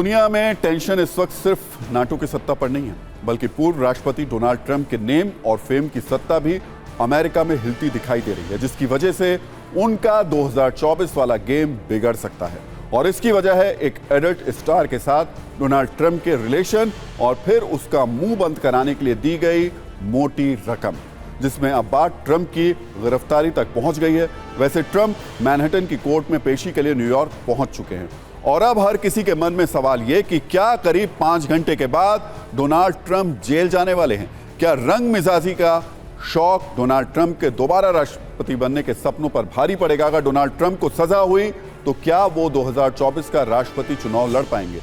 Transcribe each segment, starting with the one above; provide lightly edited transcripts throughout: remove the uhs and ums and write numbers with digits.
दुनिया में टेंशन इस वक्त सिर्फ नाटो की सत्ता पर नहीं है, बल्कि पूर्व राष्ट्रपति डोनाल्ड ट्रंप के नेम और फेम की सत्ता भी अमेरिका में हिलती दिखाई दे रही है, जिसकी वजह से उनका 2024 वाला गेम बिगड़ सकता है। और इसकी वजह है एक एडल्ट स्टार के साथ डोनाल्ड ट्रंप के रिलेशन और फिर उसका मुंह बंद कराने के लिए दी गई मोटी रकम, जिसमें अब बात ट्रंप की गिरफ्तारी तक पहुंच गई है। वैसे ट्रंप मैनहट्टन की कोर्ट में पेशी के लिए न्यूयॉर्क पहुंच चुके हैं और अब हर किसी के मन में सवाल यह कि क्या करीब 5 घंटे के बाद डोनाल्ड ट्रंप जेल जाने वाले हैं? क्या रंग मिजाजी का शौक डोनाल्ड ट्रंप के दोबारा राष्ट्रपति बनने के सपनों पर भारी पड़ेगा? अगर डोनाल्ड ट्रंप को सजा हुई तो क्या वो 2024 का राष्ट्रपति चुनाव लड़ पाएंगे?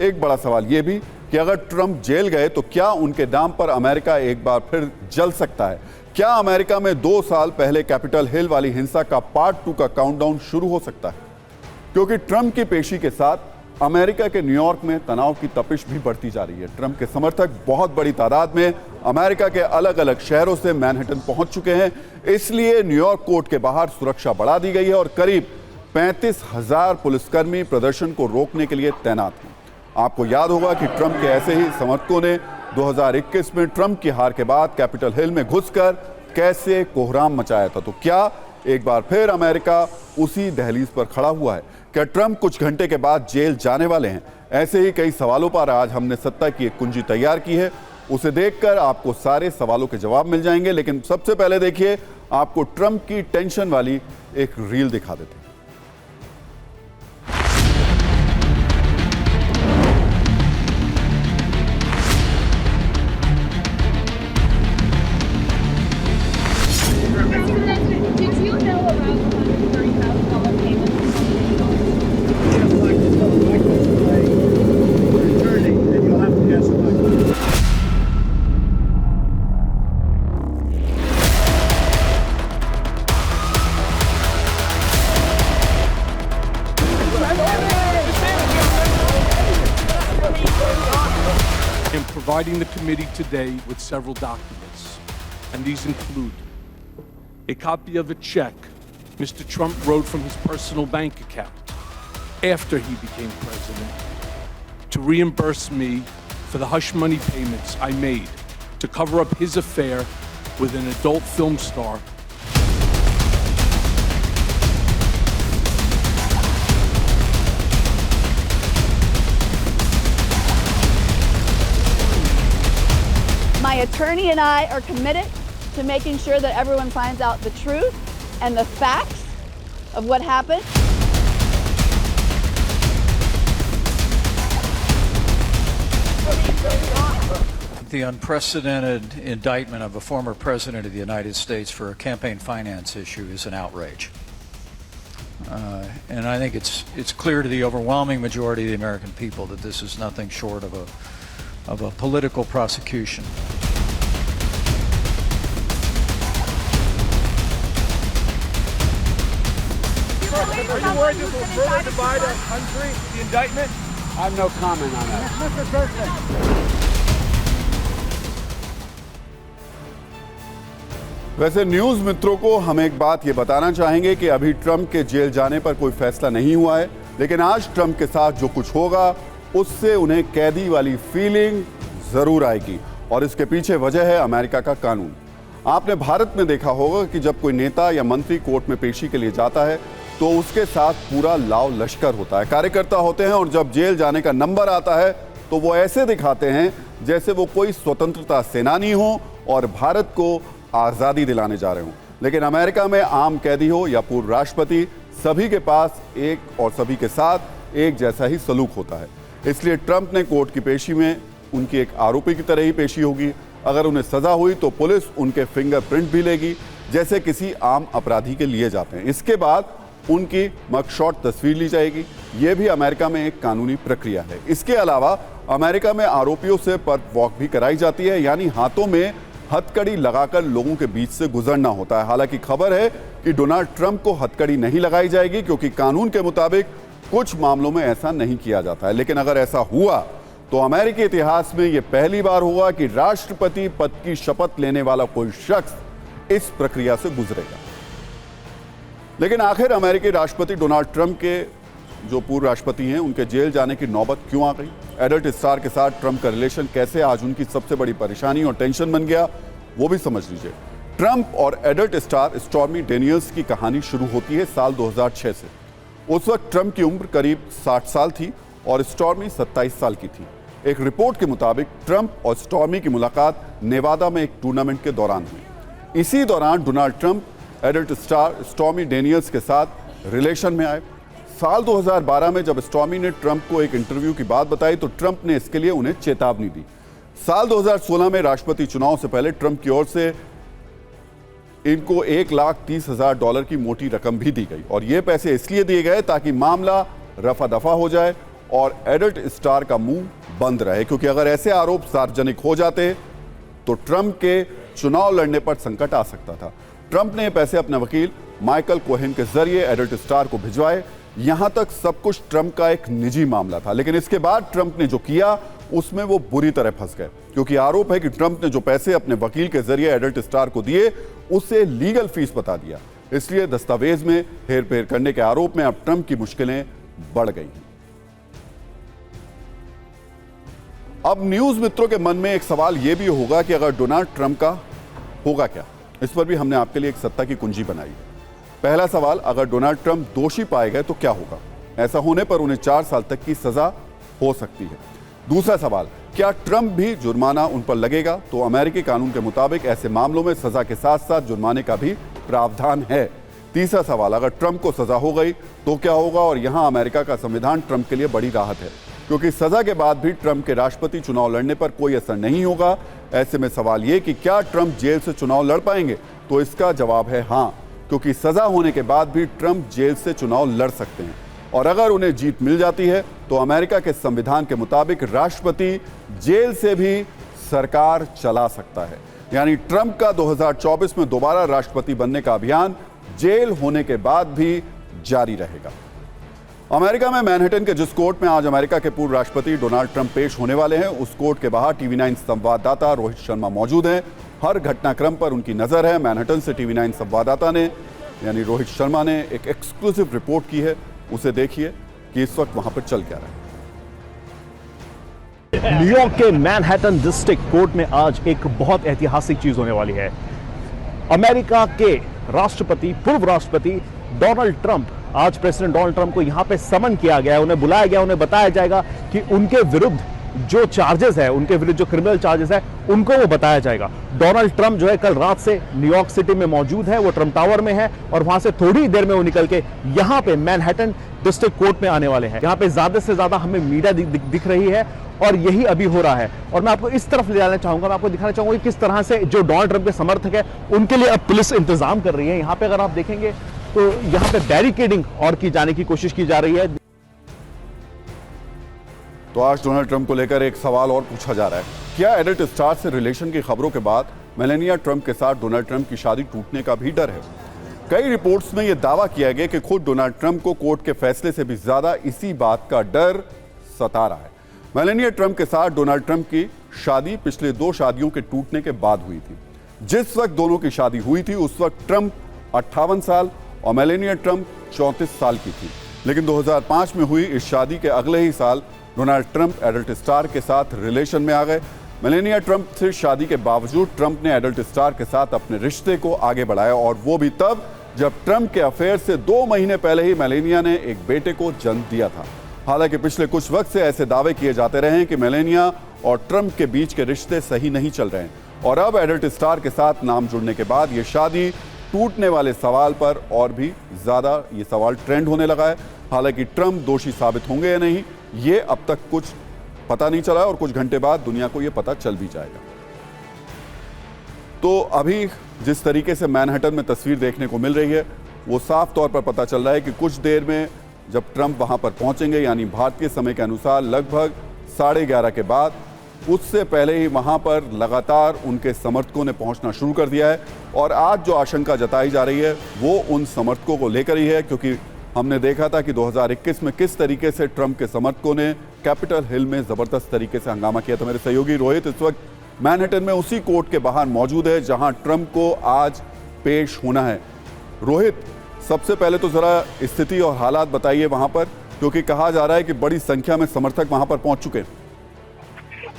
एक बड़ा सवाल यह भी कि अगर ट्रंप जेल गए तो क्या उनके नाम पर अमेरिका एक बार फिर जल सकता है? क्या अमेरिका में 2 साल पहले कैपिटल हिल वाली हिंसा का पार्ट 2 का काउंटडाउन शुरू हो सकता है? क्योंकि ट्रंप की पेशी के साथ अमेरिका के न्यूयॉर्क में तनाव की तपिश भी बढ़ती जा रही है। ट्रंप के समर्थक बहुत बड़ी तादाद में अमेरिका के अलग अलग शहरों से मैनहट्टन पहुंच चुके हैं, इसलिए न्यूयॉर्क कोर्ट के बाहर सुरक्षा बढ़ा दी गई है और करीब 35,000 पुलिसकर्मी प्रदर्शन को रोकने के लिए तैनात हैं। आपको याद होगा कि ट्रंप के ऐसे ही समर्थकों ने 2021 में ट्रंप की हार के बाद कैपिटल हिल में घुसकर कैसे कोहराम मचाया था। तो क्या एक बार फिर अमेरिका उसी दहलीज पर खड़ा हुआ है? क्या ट्रंप कुछ घंटे के बाद जेल जाने वाले हैं? ऐसे ही कई सवालों पर आज हमने सत्ता की एक कुंजी तैयार की है, उसे देखकर आपको सारे सवालों के जवाब मिल जाएंगे। लेकिन सबसे पहले देखिए, आपको ट्रंप की टेंशन वाली एक रील दिखा देते हैं। Providing the committee today with several documents, and these include a copy of a check Mr. Trump wrote from his personal bank account after he became president to reimburse me for the hush money payments I made to cover up his affair with an adult film star. My attorney and I are committed to making sure that everyone finds out the truth and the facts of what happened. The unprecedented indictment of a former president of the United States for a campaign finance issue is an outrage. And I think it's clear to the overwhelming majority of the American people that this is nothing short of a political prosecution. Are you worried this will further divide our country, the indictment? I have no comment on that. Mr. President. वैसे news मित्रों को हम एक बात ये बताना चाहेंगे कि अभी ट्रंप के जेल जाने पर कोई फैसला नहीं हुआ है, लेकिन आज ट्रंप के साथ जो कुछ होगा उससे उन्हें कैदी वाली फीलिंग जरूर आएगी और इसके पीछे वजह है अमेरिका का कानून। आपने भारत में देखा होगा कि जब कोई नेता या मंत्री कोर्ट में पेशी के लिए जाता है तो उसके साथ पूरा लाव लश्कर होता है, कार्यकर्ता होते हैं और जब जेल जाने का नंबर आता है तो वो ऐसे दिखाते हैं जैसे वो कोई स्वतंत्रता सेनानी हो और भारत को आज़ादी दिलाने जा रहे हों। लेकिन अमेरिका में आम कैदी हो या पूर्व राष्ट्रपति, सभी के पास एक और सभी के साथ एक जैसा ही सलूक होता है। इसलिए ट्रंप ने कोर्ट की पेशी में उनकी एक आरोपी की तरह ही पेशी होगी। अगर उन्हें सजा हुई तो पुलिस उनके फिंगरप्रिंट भी लेगी जैसे किसी आम अपराधी के लिए जाते हैं। इसके बाद उनकी मगशॉट तस्वीर ली जाएगी। यह भी अमेरिका में एक कानूनी प्रक्रिया है। इसके अलावा अमेरिका में आरोपियों से पर्प वॉक भी कराई जाती है, यानी हाथों में हथकड़ी लगाकर लोगों के बीच से गुजरना होता है। हालांकि खबर है कि डोनाल्ड ट्रंप को हथकड़ी नहीं लगाई जाएगी क्योंकि कानून के मुताबिक कुछ मामलों में ऐसा नहीं किया जाता है। लेकिन अगर ऐसा हुआ तो अमेरिकी इतिहास में यह पहली बार होगा कि राष्ट्रपति पद की शपथ लेने वाला कोई शख्स इस प्रक्रिया से गुजरेगा। लेकिन आखिर अमेरिकी राष्ट्रपति डोनाल्ड ट्रंप के जो पूर्व राष्ट्रपति हैं, उनके जेल जाने की नौबत क्यों आ गई? एडल्ट स्टार के साथ ट्रंप का रिलेशन कैसे आज उनकी सबसे बड़ी परेशानी और टेंशन बन गया, वो भी समझ लीजिए। ट्रंप और एडल्ट स्टार स्टॉर्मी डेनियल्स की कहानी शुरू होती है साल 2006 से। उस वक्त ट्रंप की उम्र करीब 60 साल थी और स्टॉर्मी 27 साल की थी। एक रिपोर्ट के मुताबिक ट्रंप और स्टॉर्मी की मुलाकात नेवादा में एक टूर्नामेंट के दौरान हुई। इसी दौरान Donald Trump adult star stormy Daniels के साथ रिलेशन में आए। साल 2012 में जब स्टॉर्मी ने ट्रंप को एक इंटरव्यू की बात बताई तो ट्रंप ने इसके लिए उन्हें चेतावनी दी। साल 2016 में राष्ट्रपति चुनाव से पहले ट्रंप की ओर से इनको $1,30,000 की मोटी रकम भी दी गई और ये पैसे इसलिए दिए गए ताकि मामला रफा दफा हो जाए और एडल्ट स्टार का मुंह बंद रहे, क्योंकि अगर ऐसे आरोप सार्वजनिक हो जाते तो ट्रंप के चुनाव लड़ने पर संकट आ सकता था। ट्रंप ने ये पैसे अपने वकील माइकल कोहेन के जरिए एडल्ट स्टार को भिजवाए। यहां तक सब कुछ ट्रंप का एक निजी मामला था, लेकिन इसके बाद ट्रंप ने जो किया उसमें वो बुरी तरह फंस गए, क्योंकि आरोप है कि ट्रंप ने जो पैसे अपने वकील के जरिए एडल्ट स्टार को दिए उसे लीगल फीस बता दिया। इसलिए दस्तावेज में हेरफेर करने के आरोप में अब ट्रंप की मुश्किलें बढ़ गई हैं। अब न्यूज मित्रों के मन में एक सवाल यह भी होगा कि अगर डोनाल्ड ट्रंप का होगा क्या। इस पर भी हमने आपके लिए एक सत्ता की कुंजी बनाई है। पहला सवाल, अगर डोनाल्ड ट्रंप दोषी पाए गए तो क्या होगा? ऐसा होने पर उन्हें 4 साल तक की सजा हो सकती है। दूसरा सवाल, क्या ट्रंप भी जुर्माना उन पर लगेगा? तो अमेरिकी कानून के मुताबिक ऐसे मामलों में सजा के साथ साथ जुर्माने का भी प्रावधान है। तीसरा सवाल, अगर ट्रंप को सजा हो गई तो क्या होगा? और यहां अमेरिका का संविधान ट्रंप के लिए बड़ी राहत है, क्योंकि सजा के बाद भी ट्रंप के राष्ट्रपति चुनाव लड़ने पर कोई असर नहीं होगा। ऐसे में सवाल यह कि क्या ट्रंप जेल से चुनाव लड़ पाएंगे? तो इसका जवाब है हां, क्योंकि सजा होने के बाद भी ट्रंप जेल से चुनाव लड़ सकते हैं। और अगर उन्हें जीत मिल जाती है तो अमेरिका के संविधान के मुताबिक राष्ट्रपति जेल से भी सरकार चला सकता है। यानी ट्रंप का 2024 में दोबारा राष्ट्रपति बनने का अभियान जेल होने के बाद भी जारी रहेगा। अमेरिका में मैनहट्टन के जिस कोर्ट में आज अमेरिका के पूर्व राष्ट्रपति डोनाल्ड ट्रंप पेश होने वाले हैं, उस कोर्ट के बाहर TV9 संवाददाता रोहित शर्मा मौजूद हैं। हर घटनाक्रम पर उनकी नजर है। मैनहट्टन से TV9 संवाददाता ने यानी रोहित शर्मा ने एक एक्सक्लूसिव रिपोर्ट की है, उसे देखिए कि इस वक्त वहां पर चल क्या रहा है। न्यूयॉर्क के मैनहट्टन डिस्ट्रिक्ट कोर्ट में आज एक बहुत ऐतिहासिक चीज होने वाली है। अमेरिका के राष्ट्रपति, पूर्व राष्ट्रपति डोनाल्ड ट्रंप, आज प्रेसिडेंट डोनाल्ड ट्रंप को यहां पे समन किया गया है, उन्हें बुलाया गया, उन्हें बताया जाएगा कि उनके विरुद्ध जो चार्जेस है, उनके विरुद्ध जो क्रिमिनल चार्जेस है, उनको वो बताया जाएगा। डोनाल्ड ट्रंप जो है कल रात से न्यूयॉर्क सिटी में मौजूद है, वो ट्रंप टावर में है और वहां से थोड़ी देर में वो निकल के यहां पे मैनहट्टन डिस्ट्रिक्ट कोर्ट में आने वाले हैं। यहां पे ज्यादा से ज्यादा हमें मीडिया दिख रही है और यही अभी हो रहा है। और मैं आपको इस तरफ ले जाना चाहूंगा, मैं आपको दिखाना चाहूंगा कि किस तरह से जो डोनाल्ड ट्रंप के समर्थक है उनके लिए अब पुलिस इंतजाम कर रही है। यहां पे अगर आप देखेंगे तो यहां पे बैरिकेडिंग और की जाने की कोशिश की जा रही है। तो आज डोनाल्ड ट्रंप को लेकर एक सवाल और पूछा जा रहा है, क्या एडल्ट स्टार से रिलेशन की खबरों के बाद मेलानिया ट्रंप के साथ डोनाल्ड ट्रंप की शादी टूटने का भी डर है? कई रिपोर्ट्स में यह दावा किया गया कि खुद डोनाल्ड ट्रंप को कोर्ट के फैसले से भी ज्यादा इसी बात का डर सता रहा है। मेलानिया ट्रंप के साथ डोनाल्ड ट्रंप की शादी पिछले 2 शादियों के टूटने के बाद हुई थी। जिस वक्त दोनों की शादी हुई थी उस वक्त ट्रंप 58 साल और मेलानिया ट्रंप 34 साल की थी। लेकिन 2005 में हुई इस शादी के अगले ही साल डोनाल्ड ट्रंप एडल्ट स्टार के साथ रिलेशन में आ गए। मेलानिया ट्रंप से शादी के बावजूद ट्रंप ने एडल्ट स्टार के साथ अपने रिश्ते को आगे बढ़ाया और वो भी तब जब ट्रंप के अफेयर से 2 महीने पहले ही मेलानिया ने एक बेटे को जन्म दिया था। हालांकि पिछले कुछ वक्त से ऐसे दावे किए जाते रहे हैं कि मेलानिया और ट्रंप के बीच के रिश्ते सही नहीं चल रहे हैं और अब एडल्ट स्टार के साथ नाम जुड़ने के बाद ये शादी टूटने वाले सवाल पर और भी ज्यादा ये सवाल ट्रेंड होने लगा है। हालांकि ट्रंप दोषी साबित होंगे या नहीं ये अब तक कुछ पता नहीं चला और कुछ घंटे बाद दुनिया को ये पता चल भी जाएगा। तो अभी जिस तरीके से मैनहट्टन में तस्वीर देखने को मिल रही है वो साफ तौर पर पता चल रहा है कि कुछ देर में जब ट्रंप वहां पर पहुंचेंगे यानी भारतीय समय के अनुसार लगभग 11:30 के बाद, उससे पहले ही वहां पर लगातार उनके समर्थकों ने पहुंचना शुरू कर दिया है। और आज जो आशंका जताई जा रही है वो उन समर्थकों को लेकर ही है, क्योंकि हमने देखा था कि 2021 में किस तरीके से ट्रंप के समर्थकों ने कैपिटल हिल में जबरदस्त तरीके से हंगामा किया था। मेरे सहयोगी रोहित इस वक्त मैनहट्टन में उसी कोर्ट के बाहर मौजूद है जहां ट्रंप को आज पेश होना है। रोहित, सबसे पहले तो जरा स्थिति और हालात बताइए वहां पर क्योंकि कहा जा रहा है कि बड़ी संख्या में समर्थक वहां पर पहुंच चुके हैं।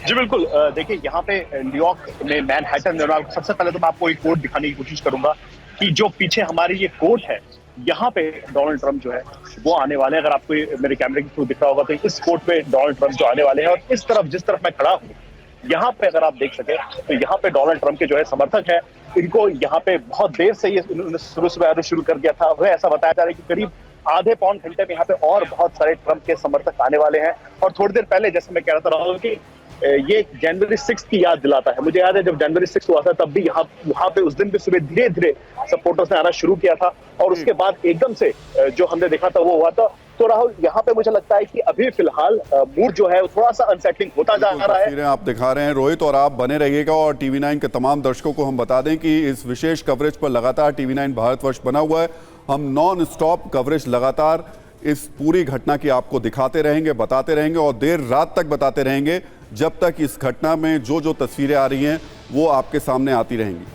जी बिल्कुल, देखिए यहाँ पे न्यूयॉर्क में मैनहट्टन में, सबसे पहले तो मैं आपको एक कोर्ट दिखाने की कोशिश करूंगा कि जो पीछे हमारी ये कोर्ट है, यहाँ पे डोनाल्ड ट्रंप जो है वो आने वाले हैं। अगर आपको मेरे कैमरे के थ्रू दिख रहा होगा तो इस कोर्ट पे डोनाल्ड ट्रंप जो आने वाले हैं, और इस तरफ जिस तरफ मैं खड़ा हूँ यहाँ पे अगर आप देख सके तो यहाँ पे डोनाल्ड ट्रंप के जो है समर्थक है, इनको यहाँ पे बहुत देर से ये शुरू कर दिया था। वह ऐसा बताया जा रहा है कि करीब आधे पौन घंटे में यहाँ पे और बहुत सारे ट्रंप के समर्थक आने वाले हैं। और थोड़ी देर पहले जैसे मैं कह रहा था राहुल कि ये जनवरी 6 की याद दिलाता है। मुझे याद है जब जनवरी 6 हुआ था तब भी यहाँ पे उस दिन भी सुबह धीरे धीरे सपोर्टर्स ने आना शुरू किया था, और उसके बाद एकदम से जो हमने देखा था वो हुआ था। तो राहुल यहाँ पे मुझे लगता है कि अभी फिलहाल मूड जो है वो थोड़ा सा अनसेटलिंग होता जा रहा है। तस्वीरें आप दिखा रहे हैं रोहित, और आप बने रहिएगा। और टीवी 9 के तमाम दर्शकों को हम बता दें कि इस विशेष कवरेज पर लगातार टीवी 9 भारतवर्ष बना हुआ है। हम नॉन स्टॉप कवरेज लगातार इस पूरी घटना की आपको दिखाते रहेंगे, बताते रहेंगे, और देर रात तक बताते रहेंगे जब तक इस घटना में जो जो तस्वीरें आ रही हैं वो आपके सामने आती रहेंगी।